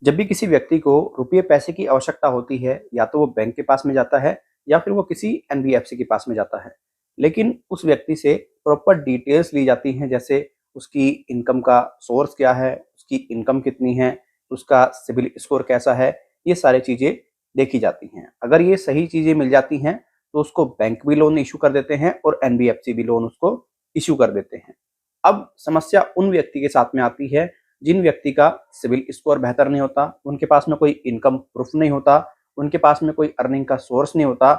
जब भी किसी व्यक्ति को रुपये पैसे की आवश्यकता होती है, या तो वो बैंक के पास में जाता है या फिर वो किसी एनबीएफसी के पास में जाता है। लेकिन उस व्यक्ति से प्रॉपर डिटेल्स ली जाती हैं, जैसे उसकी इनकम का सोर्स क्या है, उसकी इनकम कितनी है, उसका सिबिल स्कोर कैसा है, ये सारी चीज़ें देखी जाती हैं। अगर ये सही चीज़ें मिल जाती हैं तो उसको बैंक भी लोन इश्यू कर देते हैं और एनबीएफसी भी लोन उसको इश्यू कर देते हैं। अब समस्या उन व्यक्ति के साथ में आती है जिन व्यक्ति का सिविल स्कोर बेहतर नहीं होता, उनके पास में कोई इनकम प्रूफ नहीं होता, उनके पास में कोई अर्निंग का सोर्स नहीं होता।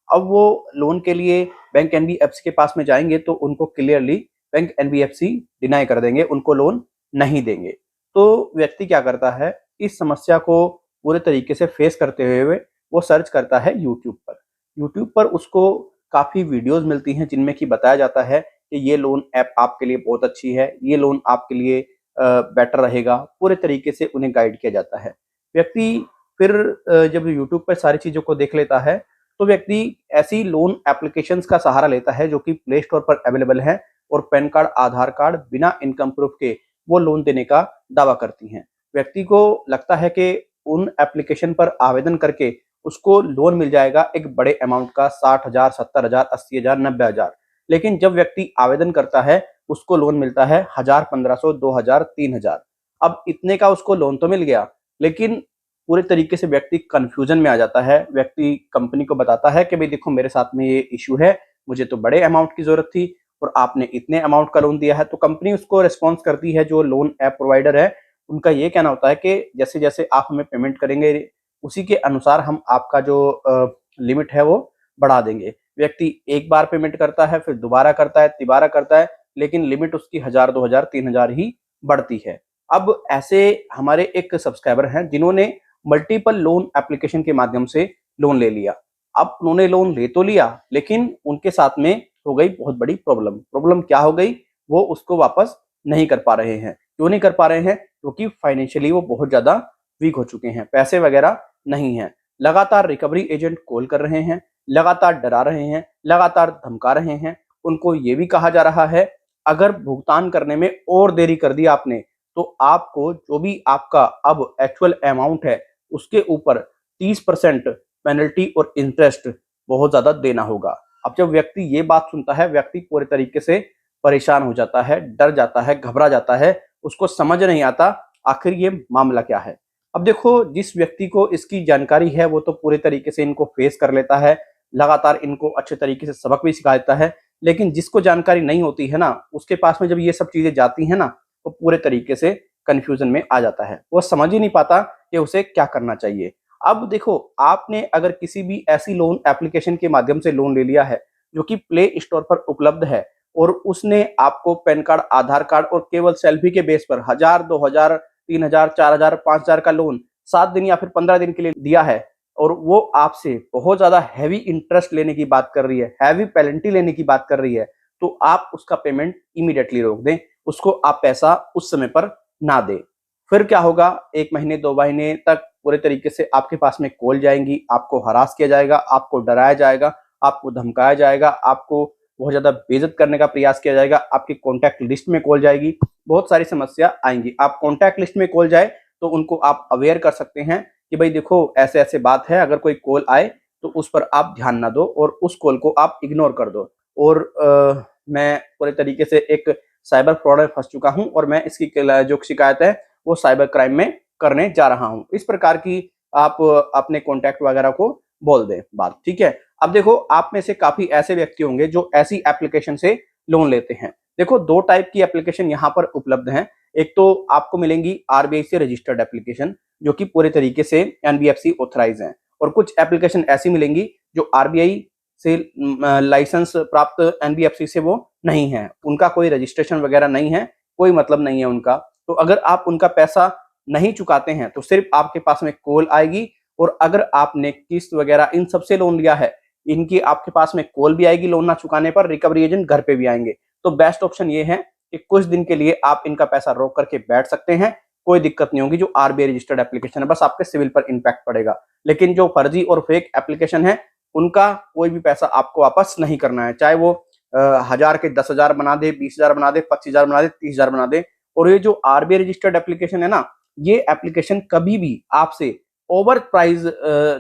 अब वो लोन के लिए बैंक एनबीएफसी के पास में जाएंगे तो उनको क्लियरली बैंक एनबीएफसी डिनाई कर देंगे, उनको लोन नहीं देंगे। तो व्यक्ति क्या करता है, इस समस्या को पूरे तरीके से फेस करते हुए वो सर्च करता है यूट्यूब पर। यूट्यूब पर उसको काफ़ी वीडियोज़ मिलती हैं जिनमें कि बताया जाता है कि ये लोन ऐप आपके लिए बहुत अच्छी है, ये लोन आपके लिए बेटर रहेगा। पूरे तरीके से उन्हें गाइड किया जाता है। व्यक्ति फिर जब यूट्यूब पर सारी चीज़ों को देख लेता है तो व्यक्ति ऐसी लोन एप्लीकेशंस का सहारा लेता है जो कि प्ले स्टोर पर अवेलेबल है और पैन कार्ड, आधार कार्ड बिना इनकम प्रूफ के वो लोन देने का दावा करती हैं। व्यक्ति को लगता है कि उन एप्लीकेशन पर आवेदन करके उसको लोन मिल जाएगा एक बड़े अमाउंट का, 60,000, 70,000, 80,000, 90,000। लेकिन जब व्यक्ति आवेदन करता है उसको लोन मिलता है 1,000, 1,500, 2,000, 3,000। अब इतने का उसको लोन तो मिल गया, लेकिन पूरे तरीके से व्यक्ति कंफ्यूजन में आ जाता है। व्यक्ति कंपनी को बताता है कि भाई देखो मेरे साथ में ये इश्यू है, मुझे तो बड़े अमाउंट की जरूरत थी और आपने इतने अमाउंट का लोन दिया है। तो कंपनी उसको रिस्पॉन्स करती है, जो लोन ऐप प्रोवाइडर है उनका ये कहना होता है कि जैसे जैसे आप हमें पेमेंट करेंगे उसी के अनुसार हम आपका जो लिमिट है वो बढ़ा देंगे। व्यक्ति एक बार पेमेंट करता है, फिर दोबारा करता है, तिबारा करता है, लेकिन लिमिट उसकी 1,000, 2,000, 3,000 ही बढ़ती है। अब ऐसे हमारे एक सब्सक्राइबर हैं जिन्होंने मल्टीपल लोन एप्लीकेशन के माध्यम से लोन ले लिया। अब उन्होंने लोन ले तो लिया, लेकिन उनके साथ में हो गई बहुत बड़ी प्रॉब्लम। प्रॉब्लम क्या हो गई, वो उसको वापस नहीं कर पा रहे हैं। क्यों नहीं कर पा रहे हैं? क्योंकि फाइनेंशियली वो बहुत ज्यादा वीक हो चुके हैं, पैसे वगैरह नहीं है। लगातार रिकवरी एजेंट कॉल कर रहे हैं, लगातार डरा रहे हैं, लगातार धमका रहे हैं। उनको ये भी कहा जा रहा है अगर भुगतान करने में और देरी कर दी आपने तो आपको जो भी आपका अब एक्चुअल अमाउंट है उसके ऊपर 30% पेनल्टी और इंटरेस्ट बहुत ज्यादा देना होगा। अब जब व्यक्ति ये बात सुनता है, व्यक्ति पूरे तरीके से परेशान हो जाता है, डर जाता है, घबरा जाता है। उसको समझ नहीं आता आखिर ये मामला क्या है। अब देखो, जिस व्यक्ति को इसकी जानकारी है वो तो पूरे तरीके से इनको फेस कर लेता है, लगातार इनको अच्छे तरीके से सबक भी सिखा देता है। लेकिन जिसको जानकारी नहीं होती है ना, उसके पास में जब ये सब चीजें जाती हैं ना, तो पूरे तरीके से कंफ्यूजन में आ जाता है। वो समझ ही नहीं पाता कि उसे क्या करना चाहिए। अब देखो, आपने अगर किसी भी ऐसी लोन एप्लीकेशन के माध्यम से लोन ले लिया है जो कि प्ले स्टोर पर उपलब्ध है और उसने आपको पैन कार्ड, आधार कार्ड और केवल सेल्फी के बेस पर 1,000, 2,000, 3,000, 4,000, 5,000 का लोन 7 दिन या फिर 15 दिन के लिए दिया है और वो आपसे बहुत ज्यादा हैवी इंटरेस्ट लेने की बात कर रही है, हैवी पेनल्टी लेने की बात कर रही है, तो आप उसका पेमेंट इमीडिएटली रोक दें, उसको आप पैसा उस समय पर ना दें। फिर क्या होगा, 1 महीने 2 महीने तक पूरे तरीके से आपके पास में कॉल जाएंगी, आपको हरास किया जाएगा, आपको डराया जाएगा, आपको धमकाया जाएगा, आपको बहुत ज्यादा बेइज्जत करने का प्रयास किया जाएगा, आपकी कॉन्टैक्ट लिस्ट में कॉल जाएगी, बहुत सारी समस्या आएंगी। आप कॉन्टैक्ट लिस्ट में कॉल जाए तो उनको आप अवेयर कर सकते हैं कि भाई देखो ऐसे ऐसे बात है, अगर कोई कॉल आए तो उस पर आप ध्यान ना दो और उस कॉल को आप इग्नोर कर दो। और मैं पूरे तरीके से एक साइबर फ्रॉड में फंस चुका हूं और मैं इसकी जो शिकायत है वो साइबर क्राइम में करने जा रहा हूं। इस प्रकार की आप अपने कॉन्टैक्ट वगैरह को बोल दें बात, ठीक है। अब देखो, आप में से काफी ऐसे व्यक्ति होंगे जो ऐसी एप्लीकेशन से लोन लेते हैं। देखो, 2 टाइप की एप्लीकेशन यहाँ पर उपलब्ध हैं। एक तो आपको मिलेंगी आरबीआई से रजिस्टर्ड एप्लीकेशन जो कि पूरे तरीके से एनबीएफसी ऑथराइज हैं, और कुछ एप्लीकेशन ऐसी मिलेंगी जो आरबीआई से लाइसेंस प्राप्त एनबीएफसी से वो नहीं है, उनका कोई रजिस्ट्रेशन वगैरह नहीं है, कोई मतलब नहीं है उनका। तो अगर आप उनका पैसा नहीं चुकाते हैं तो सिर्फ आपके पास में कॉल आएगी, और अगर आपने किस्त वगैरह इन सबसे लोन लिया है, इनकी आपके पास में कॉल भी आएगी, लोन ना चुकाने पर रिकवरी एजेंट घर पे भी आएंगे। तो बेस्ट ऑप्शन ये है कि कुछ दिन के लिए आप इनका पैसा रोक करके बैठ सकते हैं, कोई दिक्कत नहीं होगी। जो आरबीआई रजिस्टर्ड एप्लीकेशन है, बस आपके सिविल पर इंपैक्ट पड़ेगा। लेकिन जो फर्जी और फेक एप्लीकेशन है उनका कोई भी पैसा आपको वापस नहीं करना है, चाहे वो 1,000 के 10,000 बना दे, 20,000 बना दे, 25,000 बना दे, 30,000 बना दे। और ये जो आरबीआई रजिस्टर्ड एप्लीकेशन है ना, ये एप्लीकेशन कभी भी आपसे ओवर प्राइस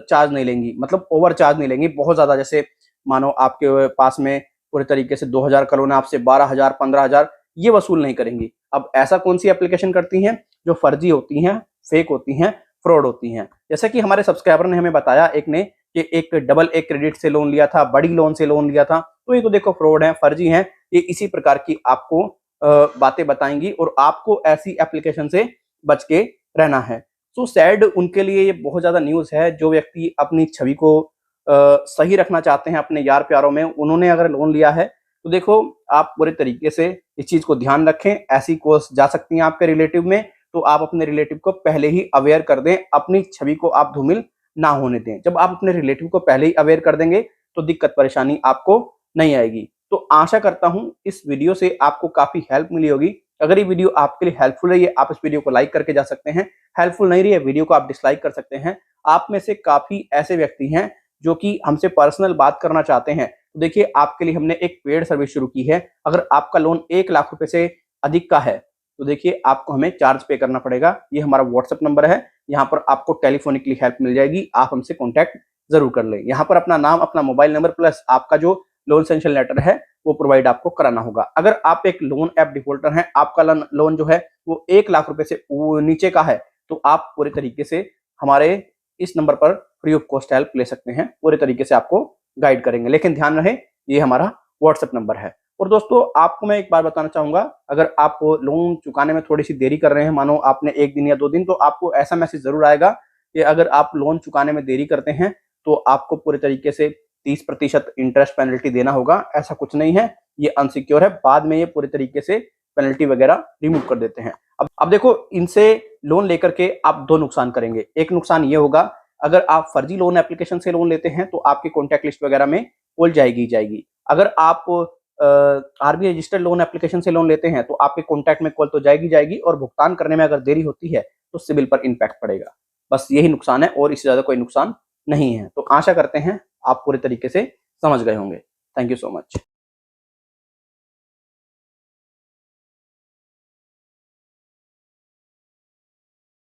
चार्ज नहीं लेंगी, मतलब ओवर चार्ज नहीं लेंगी बहुत ज़्यादा। जैसे मानो आपके पास में पूरे तरीके से 2000 का लोन है, आपसे 12,000 15,000 ये वसूल नहीं करेंगी। अब ऐसा कौन सी एप्लीकेशन करती हैं जो फर्जी होती हैं, फेक होती हैं, फ्रॉड होती हैं। जैसा कि हमारे सब्सक्राइबर ने हमें बताया, एक ने कि एक डबल ए क्रेडिट से लोन लिया था, बड़ी लोन से लोन लिया था, तो ये तो देखो फ्रॉड है, फर्जी है। ये इसी प्रकार की आपको बातें बताएंगी और आपको ऐसी एप्लीकेशन से बच के रहना है। सो सैड उनके लिए ये बहुत ज्यादा न्यूज है। जो व्यक्ति अपनी छवि को सही रखना चाहते हैं अपने यार प्यारों में, उन्होंने अगर लोन लिया है तो देखो आप पूरे तरीके से इस चीज को ध्यान रखें। ऐसी कॉल्स जा सकती हैं आपके रिलेटिव में, तो आप अपने रिलेटिव को पहले ही अवेयर कर दें, अपनी छवि को आप धूमिल ना होने दें। जब आप अपने रिलेटिव को पहले ही अवेयर कर देंगे तो दिक्कत परेशानी आपको नहीं आएगी। तो आशा करता हूं इस वीडियो से आपको काफी हेल्प मिली होगी। अगर ये वीडियो आपके लिए हेल्पफुल रही है, आप इस वीडियो को लाइक करके जा सकते हैं। हेल्पफुल नहीं रही है, वीडियो को आप डिसलाइक कर सकते हैं। आप में से काफी ऐसे व्यक्ति हैं जो कि हमसे पर्सनल बात करना चाहते हैं, तो देखिए आपके लिए हमने एक पेड सर्विस शुरू की है। अगर आपका लोन 1 लाख रुपए से अधिक का है तो देखिए आपको हमें चार्ज पे करना पड़ेगा। ये हमारा व्हाट्सएप नंबर है, यहाँ पर आपको टेलीफोनिकली हेल्प मिल जाएगी। आप हमसे कॉन्टैक्ट जरूर कर लें। यहाँ पर अपना नाम, अपना मोबाइल नंबर प्लस आपका जो लोन सैंक्शन लेटर है वो प्रोवाइड आपको कराना होगा। अगर आप एक लोन ऐप डिफॉल्टर हैं, आपका लोन जो है वो 1 लाख रुपए से नीचे का है, तो आप पूरे तरीके से हमारे इस नंबर पर फ्री ऑफ कॉस्ट हेल्प ले सकते हैं। पूरे तरीके से आपको गाइड करेंगे, लेकिन ध्यान रहे ये हमारा व्हाट्सएप नंबर है। और दोस्तों आपको मैं एक बात बताना चाहूंगा, अगर आप लोन चुकाने में थोड़ी सी देरी कर रहे हैं, मानो आपने 1 दिन या 2 दिन, तो आपको ऐसा मैसेज जरूर आएगा कि अगर आप लोन चुकाने में देरी करते हैं तो आपको पूरे तरीके से 30% इंटरेस्ट पेनल्टी देना होगा। ऐसा कुछ नहीं है, ये अनसिक्योर है। बाद में ये पूरे तरीके से पेनल्टी वगैरह रिमूव कर देते हैं। अब देखो इनसे लोन लेकर के आप 2 नुकसान करेंगे। एक नुकसान ये होगा, अगर आप फर्जी लोन एप्लीकेशन से लोन लेते हैं तो आपकी कॉन्टैक्ट लिस्ट वगैरह में कॉल जाएगी। अगर आप आरबीआई रजिस्टर्ड लोन एप्लीकेशन से लोन लेते हैं तो आपके कॉन्टैक्ट में कॉल तो जाएगी और भुगतान करने में अगर देरी होती है तो सिबिल पर इम्पैक्ट पड़ेगा। बस यही नुकसान है और इससे ज्यादा कोई नुकसान नहीं है। तो आशा करते हैं आप पूरे तरीके से समझ गए होंगे। Thank you so much.